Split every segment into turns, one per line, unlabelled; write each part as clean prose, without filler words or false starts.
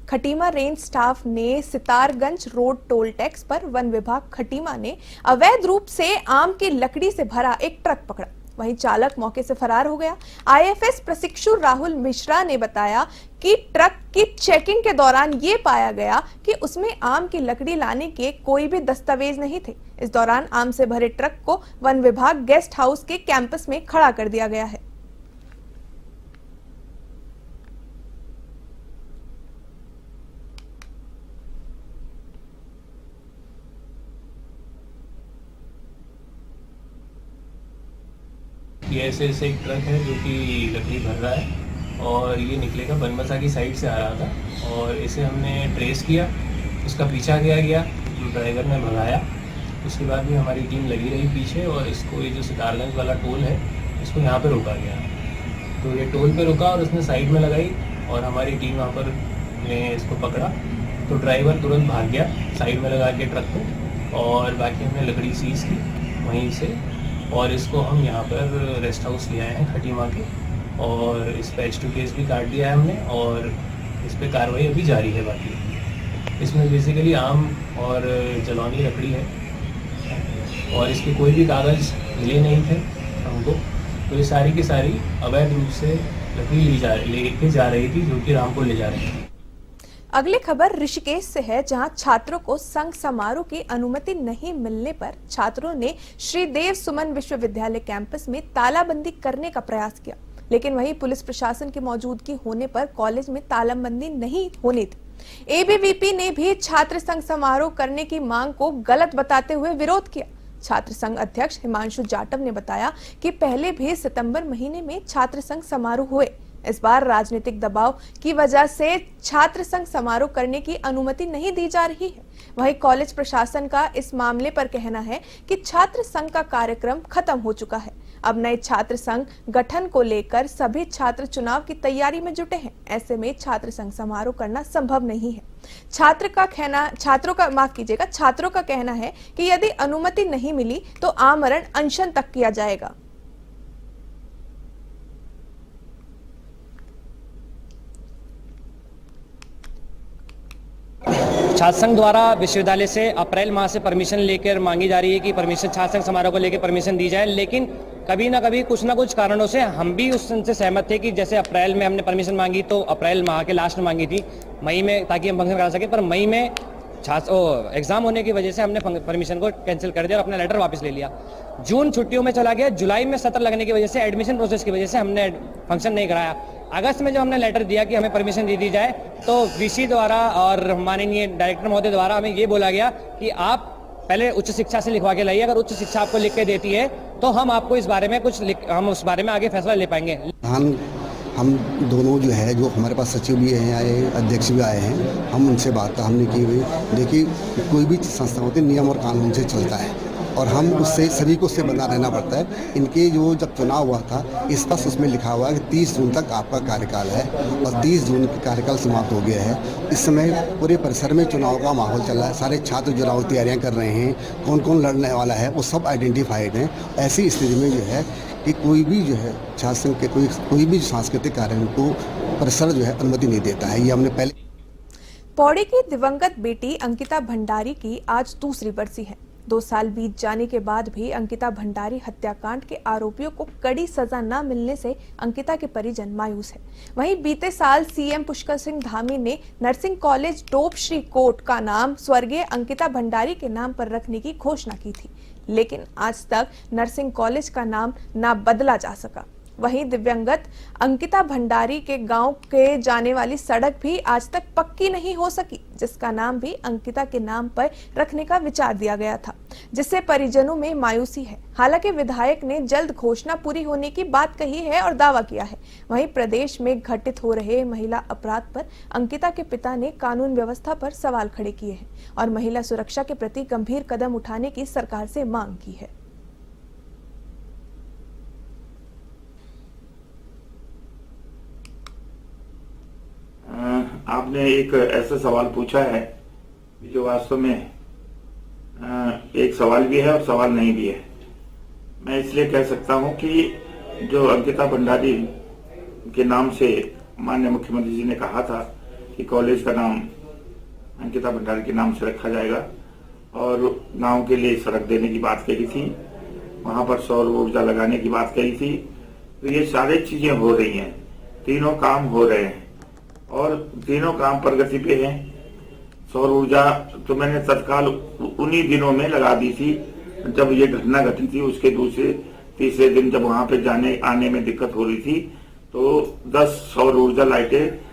Khatima range staff ने Sitarganj road toll tax पर one विभाग खटीमा ने अवैध रूप से आम की लकड़ी से भरा एक ट्रक पकड़ा। वहीं चालक मौके से फरार हो गया। आईएफएस प्रशिक्षु राहुल मिश्रा ने बताया कि ट्रक की चेकिंग के दौरान ये पाया गया कि उसमें आम की लकड़ी लाने के कोई भी दस्तावेज नहीं थे। इस दौरान आम से भरे ट्रक को वन विभाग गेस्ट हाउस के कैंपस में खड़ा कर दिया गया है।
ये ऐसे एक ट्रक है जो कि लकड़ी भर रहा है और ये निकलेगा बनमसा की साइड से आ रहा था और इसे हमने ट्रेस किया, उसका पीछा किया गया, जो ड्राइवर ने भगाया। उसके बाद भी हमारी टीम लगी रही पीछे और इसको ये जो सितारगंज वाला टोल है इसको यहाँ पे रोका गया। तो ये टोल पे रुका और उसने साइड में लगाई और हमारी टीम वहाँ पर ने इसको पकड़ा। तो ड्राइवर तुरंत भाग गया साइड में लगा के ट्रक को और बाकी हमने लकड़ी सीज की वहीं से और इसको हम यहाँ पर रेस्ट हाउस ले आए हैं खटीमा के और इस पर H2 केस भी काट दिया है हमने और इस पर कार्रवाई अभी जारी है। बाकी इसमें बेसिकली आम और जलौनी लकड़ी है और इसके कोई भी कागज़ मिले नहीं थे हमको। तो ये सारी की सारी अवैध रूप से लकड़ी लेके जा रही थी जो कि रामपुर ले जा रही थी।
अगली खबर ऋषिकेश से है, जहां छात्रों को संघ समारोह की अनुमति नहीं मिलने पर छात्रों ने श्रीदेव सुमन विश्वविद्यालय कैंपस में तालाबंदी करने का प्रयास किया, लेकिन वहीं पुलिस प्रशासन की मौजूदगी होने पर कॉलेज में तालाबंदी नहीं होनी थी। एबीवीपी ने भी छात्र संघ समारोह करने की मांग को गलत बताते हुए विरोध किया। छात्र संघ अध्यक्ष हिमांशु जाटव ने बताया कि पहले भी सितंबर महीने में छात्र संघ समारोह हुए। इस बार राजनीतिक दबाव की वजह से छात्र संघ समारोह करने की अनुमति नहीं दी जा रही है। वहीं कॉलेज प्रशासन का इस मामले पर कहना है कि छात्र संघ का कार्यक्रम खत्म हो चुका है। अब नए छात्र संघ गठन को लेकर सभी छात्र चुनाव की तैयारी में जुटे हैं। ऐसे में छात्र संघ समारोह करना संभव नहीं है। छात्रों का कहना है कि यदि अनुमति नहीं मिली तो आमरण अनशन तक किया जाएगा।
छात्र संघ द्वारा विश्वविद्यालय से अप्रैल माह से परमिशन लेकर मांगी जा रही है कि परमिशन छात्र संघ समारोह को लेकर परमिशन दी जाए, लेकिन कभी ना कभी कुछ ना कुछ कारणों से हम भी उससे सहमत थे कि जैसे अप्रैल में हमने परमिशन मांगी तो अप्रैल माह के लास्ट में मांगी थी मई में, ताकि हम फंक्शन करा सके, पर मई में एग्जाम होने की वजह से हमने परमिशन को कैंसिल कर दिया और अपना लेटर वापस ले लिया। जून छुट्टियों में चला गया, जुलाई में सत्र लगने की वजह से एडमिशन प्रोसेस की वजह से हमने फंक्शन नहीं कराया। अगस्त में जब हमने लेटर दिया कि हमें परमिशन दे दी जाए तो वीसी द्वारा और माननीय डायरेक्टर महोदय द्वारा हमें ये बोला गया कि आप पहले उच्च शिक्षा से लिखवा के लाइए, अगर उच्च शिक्षा आपको लिख के देती है तो हम आपको इस बारे में हम उस बारे में आगे फैसला ले पाएंगे।
हम दोनों जो है, जो हमारे पास सचिव भी हैं आए, अध्यक्ष भी आए हैं, हम उनसे बात हमने की हुई। देखिए, कोई भी संस्था होती है नियम और कानून से चलता है और हम उससे सभी को उससे बना रहना पड़ता है। इनके जो जब चुनाव हुआ था इस पर उसमें लिखा हुआ है कि 30 जून तक आपका कार्यकाल है और 30 जून का कार्यकाल समाप्त हो गया है। इस समय पूरे परिसर में चुनाव का माहौल चल रहा है, सारे छात्र चुनाव तैयारियां कर रहे हैं, कौन कौन लड़ने वाला है वो सब आइडेंटिफाइड हैं। ऐसी स्थिति में जो है कि कोई भी जो है शासन के कोई भी सांस्कृतिक कार्यक्रम को परिसर जो है अनुमति नहीं देता है। ये हमने पहले।
पौड़ी की दिवंगत बेटी अंकिता भंडारी की आज दूसरी बरसी है। 2 साल बीत जाने के बाद भी अंकिता भंडारी हत्याकांड के आरोपियों को कड़ी सजा न मिलने से अंकिता के परिजन मायूस है। वहीं बीते साल सीएम पुष्कर सिंह धामी ने नर्सिंग कॉलेज डोप श्री कोट का नाम स्वर्गीय अंकिता भंडारी के नाम पर रखने की घोषणा की थी, लेकिन आज तक नर्सिंग कॉलेज का नाम ना बदला जा सका। वहीं दिव्यांगत अंकिता भंडारी के गांव के जाने वाली सड़क भी आज तक पक्की नहीं हो सकी, जिसका नाम भी अंकिता के नाम पर रखने का विचार दिया गया था, जिससे परिजनों में मायूसी है। हालांकि विधायक ने जल्द घोषणा पूरी होने की बात कही है और दावा किया है। वहीं प्रदेश में घटित हो रहे महिला अपराध पर अंकिता के पिता ने कानून व्यवस्था पर सवाल खड़े किए हैं और महिला सुरक्षा के प्रति गंभीर कदम उठाने की सरकार से मांग की है।
आपने एक ऐसा सवाल पूछा है जो वास्तव में एक सवाल भी है और सवाल नहीं भी है। मैं इसलिए कह सकता हूं कि जो अंकिता भंडारी के नाम से माननीय मुख्यमंत्री जी ने कहा था कि कॉलेज का नाम अंकिता भंडारी के नाम से रखा जाएगा और गांव के लिए सड़क देने की बात कही थी, वहां पर सौर ऊर्जा लगाने की बात कही थी। तो ये सारी चीजें हो रही हैं, तीनों काम हो रहे हैं और तीनों काम प्रगति पे हैं। सौर ऊर्जा तो मैंने तत्काल उन्हीं दिनों में लगा दी थी जब ये घटना घटी थी। उसके दूसरे तीसरे दिन जब वहां पे जाने आने में दिक्कत हो रही थी तो 10 सौर ऊर्जा लाइटें।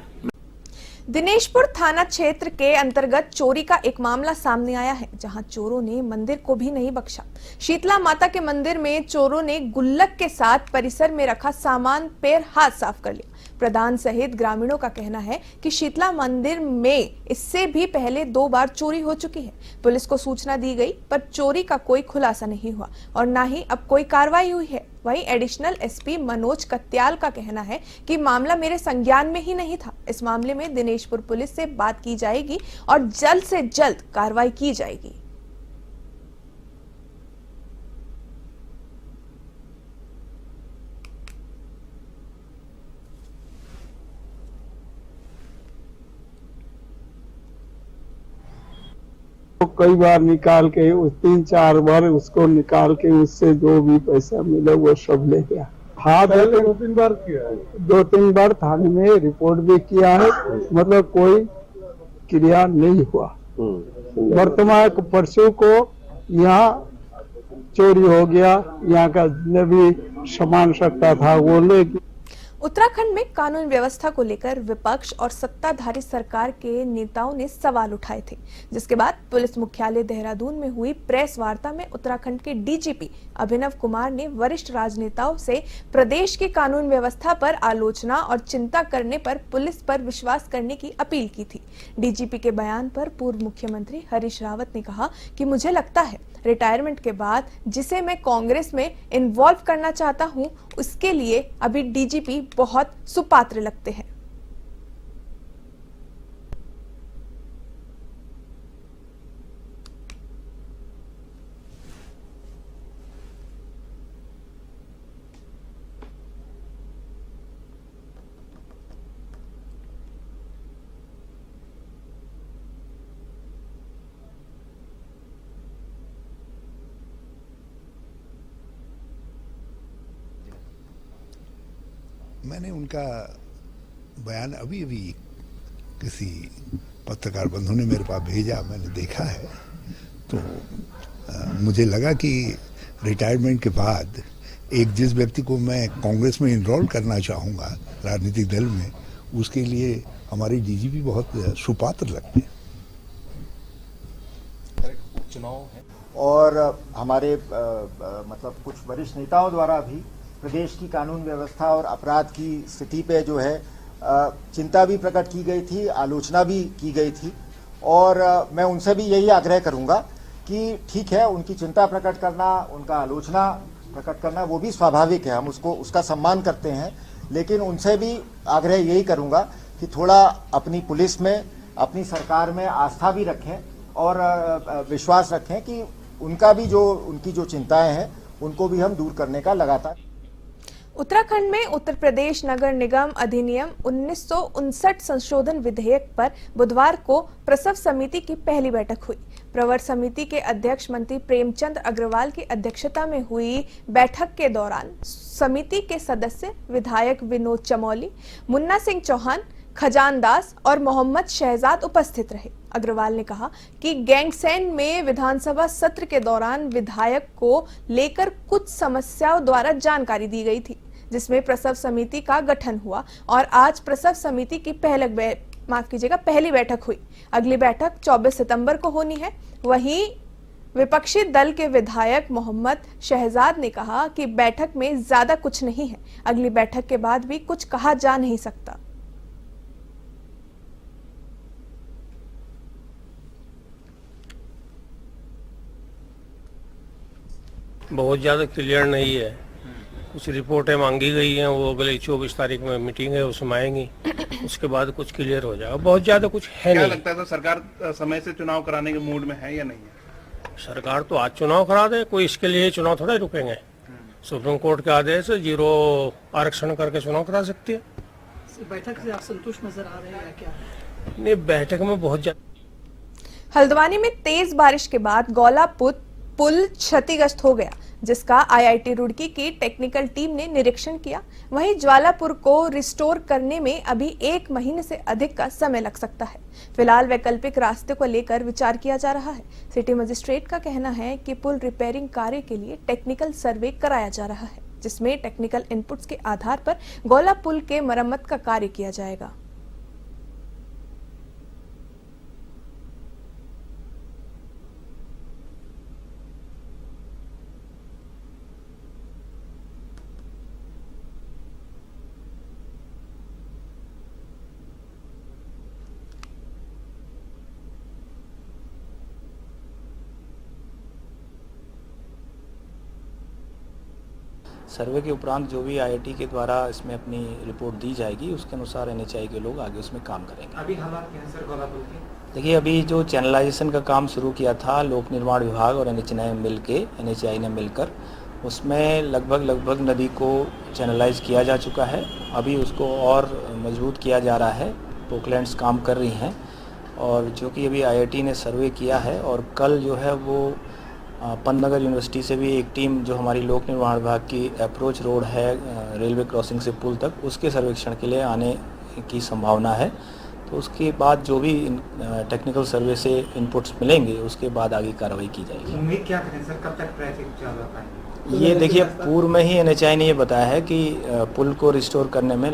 दिनेशपुर थाना क्षेत्र के अंतर्गत चोरी का एक मामला सामने आया है, जहां चोरों ने मंदिर को भी नहीं बख्शा। शीतला माता के मंदिर में चोरों ने गुल्लक के साथ परिसर में रखा सामान पैर हाथ साफ कर लिया। प्रधान सहित ग्रामीणों का कहना है कि शीतला मंदिर में इससे भी पहले 2 बार चोरी हो चुकी है। पुलिस को सूचना दी गई पर चोरी का कोई खुलासा नहीं हुआ और न ही अब कोई कार्रवाई हुई है। वहीं एडिशनल एसपी मनोज कत्याल का कहना है कि मामला मेरे संज्ञान में ही नहीं था। इस मामले में दिनेशपुर पुलिस से बात की जाएगी और जल्द से जल्द कार्रवाई की जाएगी।
तो कई बार निकाल के 3-4 बार उसको निकाल के उससे जो भी पैसा मिला वो सब ले गया। हाँ, 2-3 बार किया है, 2-3 बार थाने में रिपोर्ट भी किया है, मतलब कोई क्रिया नहीं हुआ। वर्तमान परसों को यहाँ चोरी हो गया, यहाँ का जितने भी सामान सकता था वो ले गया।
उत्तराखंड में कानून व्यवस्था को लेकर विपक्ष और सत्ताधारी सरकार के नेताओं ने सवाल उठाए थे, जिसके बाद पुलिस मुख्यालय देहरादून में हुई प्रेस वार्ता में उत्तराखंड के डीजीपी अभिनव कुमार ने वरिष्ठ राजनेताओं से प्रदेश की कानून व्यवस्था पर आलोचना और चिंता करने पर पुलिस पर विश्वास करने की अपील की थी। डीजीपी के बयान पर पूर्व मुख्यमंत्री हरीश रावत ने कहा कि मुझे लगता है रिटायरमेंट के बाद जिसे मैं कांग्रेस में इन्वॉल्व करना चाहता हूं, उसके लिए अभी डीजीपी बहुत सुपात्र लगते हैं।
मैंने उनका बयान अभी अभी किसी पत्रकार बंधु ने मेरे पास भेजा, मैंने देखा है। तो मुझे लगा कि रिटायरमेंट के बाद एक जिस व्यक्ति को मैं कांग्रेस में इनरोल करना चाहूँगा राजनीतिक दल में, उसके लिए हमारे डीजीपी बहुत सुपात्र लगते हैं।
चुनाव है और हमारे मतलब कुछ वरिष्ठ नेताओं द्वारा भी प्रदेश की कानून व्यवस्था और अपराध की स्थिति पे जो है चिंता भी प्रकट की गई थी, आलोचना भी की गई थी। और मैं उनसे भी यही आग्रह करूंगा कि ठीक है, उनकी चिंता प्रकट करना, उनका आलोचना प्रकट करना वो भी स्वाभाविक है, हम उसका सम्मान करते हैं। लेकिन उनसे भी आग्रह यही करूंगा कि थोड़ा अपनी पुलिस में, अपनी सरकार में आस्था भी रखें और विश्वास रखें कि उनकी जो चिंताएं हैं उनको भी हम दूर करने का लगातार।
उत्तराखंड में उत्तर प्रदेश नगर निगम अधिनियम 1959 संशोधन विधेयक पर बुधवार को प्रसव समिति की पहली बैठक हुई। प्रवर समिति के अध्यक्ष मंत्री प्रेमचंद अग्रवाल की अध्यक्षता में हुई बैठक के दौरान समिति के सदस्य विधायक विनोद चमोली, मुन्ना सिंह चौहान, खजान दास और मोहम्मद शहजाद उपस्थित रहे। अग्रवाल ने कहा कि गैंगसेन में विधानसभा सत्र के दौरान विधायक को लेकर कुछ समस्याओं द्वारा जानकारी दी गई थी, जिसमें प्रसव समिति का गठन हुआ और आज प्रसव समिति की पहली बैठक हुई। अगली बैठक 24 सितंबर को होनी है। वहीं विपक्षी दल के विधायक मोहम्मद शहजाद ने कहा कि बैठक में ज्यादा कुछ नहीं है, अगली बैठक के बाद भी कुछ कहा जा नहीं सकता।
बहुत ज़्यादा क्लियर नहीं है, कुछ रिपोर्टें मांगी गई हैं, वो अगले 24 तारीख में मीटिंग है, उसमें आएंगी, उसके बाद कुछ क्लियर हो जाएगा। बहुत ज़्यादा कुछ है नहीं।
क्या लगता है तो सरकार समय से चुनाव कराने के मूड में है या नहीं है?
सरकार तो आज चुनाव करा दे, कोई इसके लिए चुनाव थोड़ा रुकेंगे। सुप्रीम कोर्ट के आदेश से 0 आरक्षण करके चुनाव करा सकती है।
बैठक से आप संतुष्ट नजर आ रहे हैं क्या?
नहीं, बैठक में बहुत ज्यादा।
हल्द्वानी में तेज बारिश के बाद गौला पुल क्षतिग्रस्त हो गया, जिसका आईआईटी रुड़की की टेक्निकल टीम ने निरीक्षण किया। वहीं ज्वालापुर को रिस्टोर करने में अभी 1 महीने से अधिक का समय लग सकता है। फिलहाल वैकल्पिक रास्ते को लेकर विचार किया जा रहा है। सिटी मजिस्ट्रेट का कहना है कि पुल रिपेयरिंग कार्य के लिए टेक्निकल सर्वे कराया जा रहा है, जिसमें टेक्निकल इनपुट्स के आधार पर गौला पुल के मरम्मत का कार्य किया जाएगा।
सर्वे के उपरांत जो भी आईआईटी के द्वारा इसमें अपनी रिपोर्ट दी जाएगी, उसके अनुसार एनएचआई के लोग आगे उसमें काम करेंगे।
अभी हालात क्या है सर गौला पुल के?
देखिए, अभी जो चैनलाइजेशन का काम शुरू किया था लोक निर्माण विभाग और एनएचआई ने मिलकर, उसमें लगभग नदी को चैनलाइज किया जा चुका है। अभी उसको और मजबूत किया जा रहा है। पोकलैंड्स काम कर रही हैं और जो कि अभी आईआईटी ने सर्वे किया है और कल जो है वो पंतनगर यूनिवर्सिटी से भी एक टीम जो हमारी लोक निर्माण विभाग की अप्रोच रोड है रेलवे क्रॉसिंग से पुल तक, उसके सर्वेक्षण के लिए आने की संभावना है। तो उसके बाद जो भी टेक्निकल सर्वे से इनपुट्स मिलेंगे, उसके बाद आगे कार्रवाई की जाएगी।
उम्मीद क्या करें सर, कब तक ट्रैफिक चालू होता है?
ये देखिए, पूर्व में ही एनएचआई ने ये बताया है कि पुल को रिस्टोर करने में